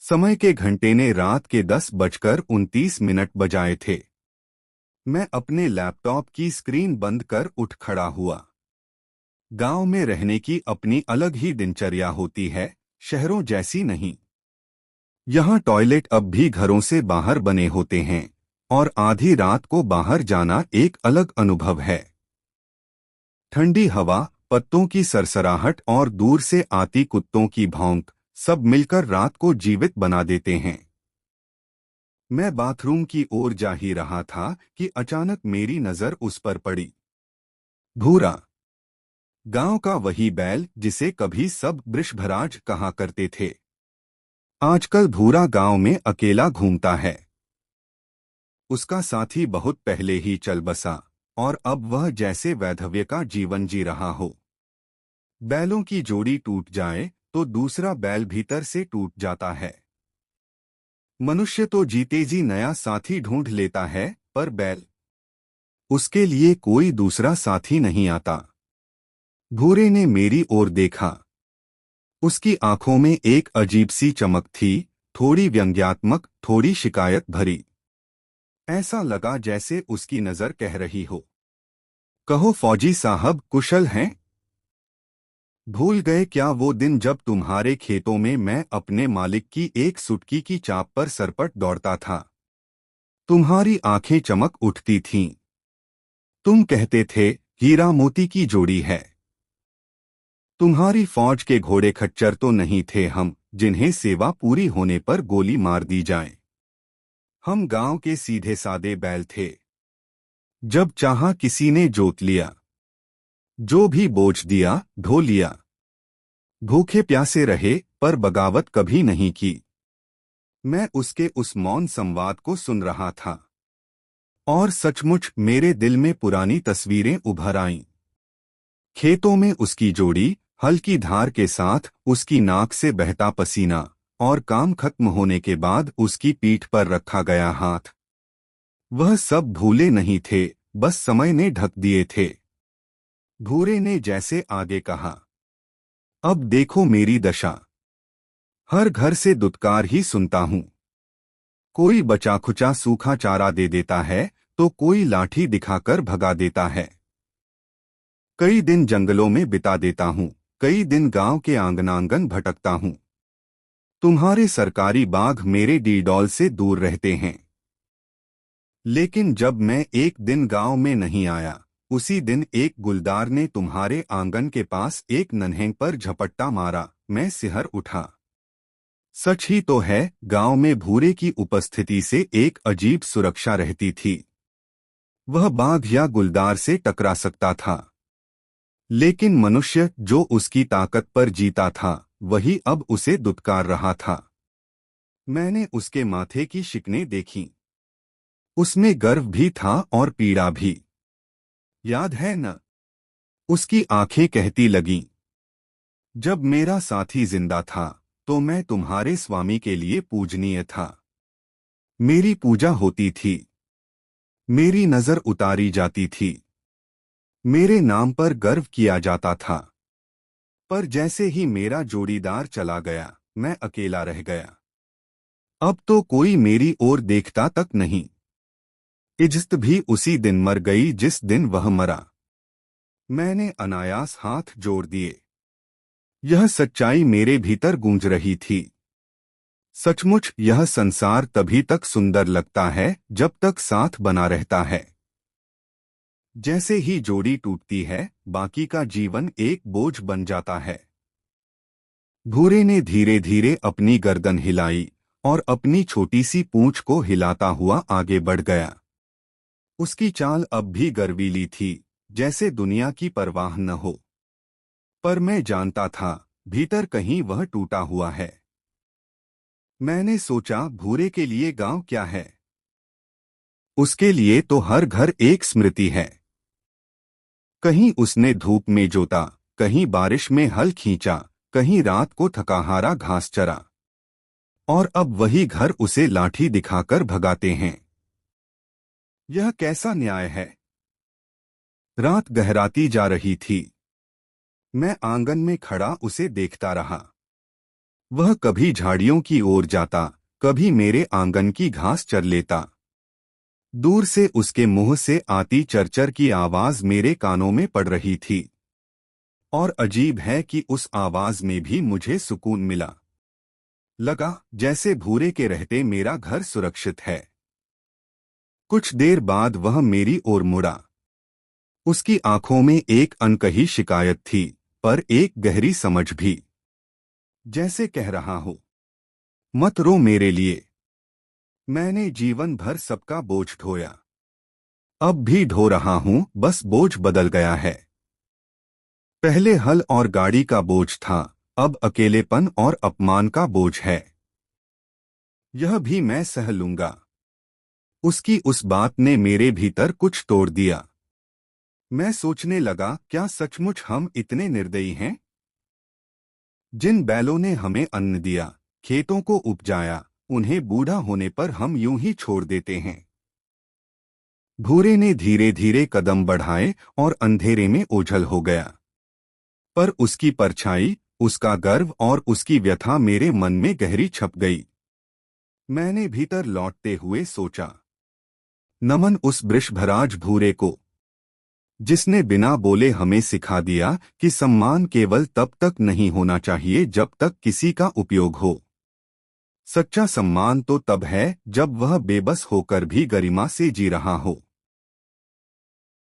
समय के घंटे ने रात के 10:29 बजाए थे। मैं अपने लैपटॉप की स्क्रीन बंद कर उठ खड़ा हुआ। गांव में रहने की अपनी अलग ही दिनचर्या होती है, शहरों जैसी नहीं। यहाँ टॉयलेट अब भी घरों से बाहर बने होते हैं और आधी रात को बाहर जाना एक अलग अनुभव है। ठंडी हवा, पत्तों की सरसराहट और दूर से आती कुत्तों की भौंक सब मिलकर रात को जीवित बना देते हैं। मैं बाथरूम की ओर जा ही रहा था कि अचानक मेरी नजर उस पर पड़ी। भूरा, गांव का वही बैल जिसे कभी सब वृषभराज कहा करते थे। आजकल भूरा गांव में अकेला घूमता है। उसका साथी बहुत पहले ही चल बसा और अब वह जैसे वैधव्य का जीवन जी रहा हो। बैलों की जोड़ी टूट जाए तो दूसरा बैल भीतर से टूट जाता है। मनुष्य तो जीते जी नया साथी ढूंढ लेता है, पर बैल, उसके लिए कोई दूसरा साथी नहीं आता। भूरे ने मेरी ओर देखा। उसकी आंखों में एक अजीब सी चमक थी, थोड़ी व्यंग्यात्मक, थोड़ी शिकायत भरी। ऐसा लगा जैसे उसकी नजर कह रही हो, कहो फौजी साहब, कुशल हैं? भूल गए क्या वो दिन जब तुम्हारे खेतों में मैं अपने मालिक की एक सुटकी की चाप पर सरपट दौड़ता था? तुम्हारी आंखें चमक उठती थीं। तुम कहते थे, हीरा मोती की जोड़ी है। तुम्हारी फौज के घोड़े खच्चर तो नहीं थे हम, जिन्हें सेवा पूरी होने पर गोली मार दी जाए। हम गांव के सीधे सादे बैल थे। जब चाहा किसी ने जोत लिया, जो भी बोझ दिया ढो लिया। भूखे प्यासे रहे पर बगावत कभी नहीं की। मैं उसके उस मौन संवाद को सुन रहा था और सचमुच मेरे दिल में पुरानी तस्वीरें उभर आईं। खेतों में उसकी जोड़ी, हल की धार के साथ उसकी नाक से बहता पसीना और काम खत्म होने के बाद उसकी पीठ पर रखा गया हाथ। वह सब भूले नहीं थे, बस समय ने ढक दिए थे। भूरे ने जैसे आगे कहा, अब देखो मेरी दशा। हर घर से दुत्कार ही सुनता हूँ। कोई बचा खुचा सूखा चारा दे देता है तो कोई लाठी दिखाकर भगा देता है। कई दिन जंगलों में बिता देता हूँ, कई दिन गांव के आंगन भटकता हूँ। तुम्हारे सरकारी बाघ मेरे डीडौल से दूर रहते हैं। लेकिन जब मैं एक दिन गांव में नहीं आया, उसी दिन एक गुलदार ने तुम्हारे आंगन के पास एक नन्हें पर झपट्टा मारा। मैं सिहर उठा। सच ही तो है, गांव में भूरे की उपस्थिति से एक अजीब सुरक्षा रहती थी। वह बाघ या गुलदार से टकरा सकता था, लेकिन मनुष्य जो उसकी ताकत पर जीता था, वही अब उसे दुत्कार रहा था। मैंने उसके माथे की शिकनें देखीं। उसमें गर्व भी था और पीड़ा भी। याद है न? उसकी आंखें कहती लगीं, जब मेरा साथी जिंदा था तो मैं तुम्हारे स्वामी के लिए पूजनीय था। मेरी पूजा होती थी, मेरी नजर उतारी जाती थी, मेरे नाम पर गर्व किया जाता था। पर जैसे ही मेरा जोड़ीदार चला गया, मैं अकेला रह गया। अब तो कोई मेरी ओर देखता तक नहीं। इज्जत भी उसी दिन मर गई जिस दिन वह मरा। मैंने अनायास हाथ जोड़ दिए। यह सच्चाई मेरे भीतर गूंज रही थी। सचमुच यह संसार तभी तक सुंदर लगता है जब तक साथ बना रहता है। जैसे ही जोड़ी टूटती है, बाकी का जीवन एक बोझ बन जाता है। भूरे ने धीरे धीरे अपनी गर्दन हिलाई और अपनी छोटी सी पूंछ को हिलाता हुआ आगे बढ़ गया। उसकी चाल अब भी गर्वीली थी, जैसे दुनिया की परवाह न हो। पर मैं जानता था, भीतर कहीं वह टूटा हुआ है। मैंने सोचा, भूरे के लिए गांव क्या है? उसके लिए तो हर घर एक स्मृति है। कहीं उसने धूप में जोता, कहीं बारिश में हल खींचा, कहीं रात को थकाहारा घास चरा। और अब वही घर उसे लाठी दिखाकर भगाते हैं। यह कैसा न्याय है? रात गहराती जा रही थी। मैं आंगन में खड़ा उसे देखता रहा। वह कभी झाड़ियों की ओर जाता, कभी मेरे आंगन की घास चर लेता। दूर से उसके मुंह से आती चरचर की आवाज मेरे कानों में पड़ रही थी। और अजीब है कि उस आवाज में भी मुझे सुकून मिला। लगा जैसे भूरे के रहते मेरा घर सुरक्षित है। कुछ देर बाद वह मेरी ओर मुड़ा। उसकी आंखों में एक अनकही शिकायत थी, पर एक गहरी समझ भी। जैसे कह रहा हो, मत रो मेरे लिए। मैंने जीवन भर सबका बोझ ढोया, अब भी ढो रहा हूं, बस बोझ बदल गया है। पहले हल और गाड़ी का बोझ था, अब अकेलेपन और अपमान का बोझ है। यह भी मैं सह लूंगा। उसकी उस बात ने मेरे भीतर कुछ तोड़ दिया। मैं सोचने लगा, क्या सचमुच हम इतने निर्दयी हैं? जिन बैलों ने हमें अन्न दिया, खेतों को उपजाया, उन्हें बूढ़ा होने पर हम यूं ही छोड़ देते हैं। भूरे ने धीरे धीरे कदम बढ़ाए और अंधेरे में ओझल हो गया। पर उसकी परछाई, उसका गर्व और उसकी व्यथा मेरे मन में गहरी छप गई। मैंने भीतर लौटते हुए सोचा, नमन उस वृषभराज भूरे को, जिसने बिना बोले हमें सिखा दिया कि सम्मान केवल तब तक नहीं होना चाहिए जब तक किसी का उपयोग हो। सच्चा सम्मान तो तब है जब वह बेबस होकर भी गरिमा से जी रहा हो।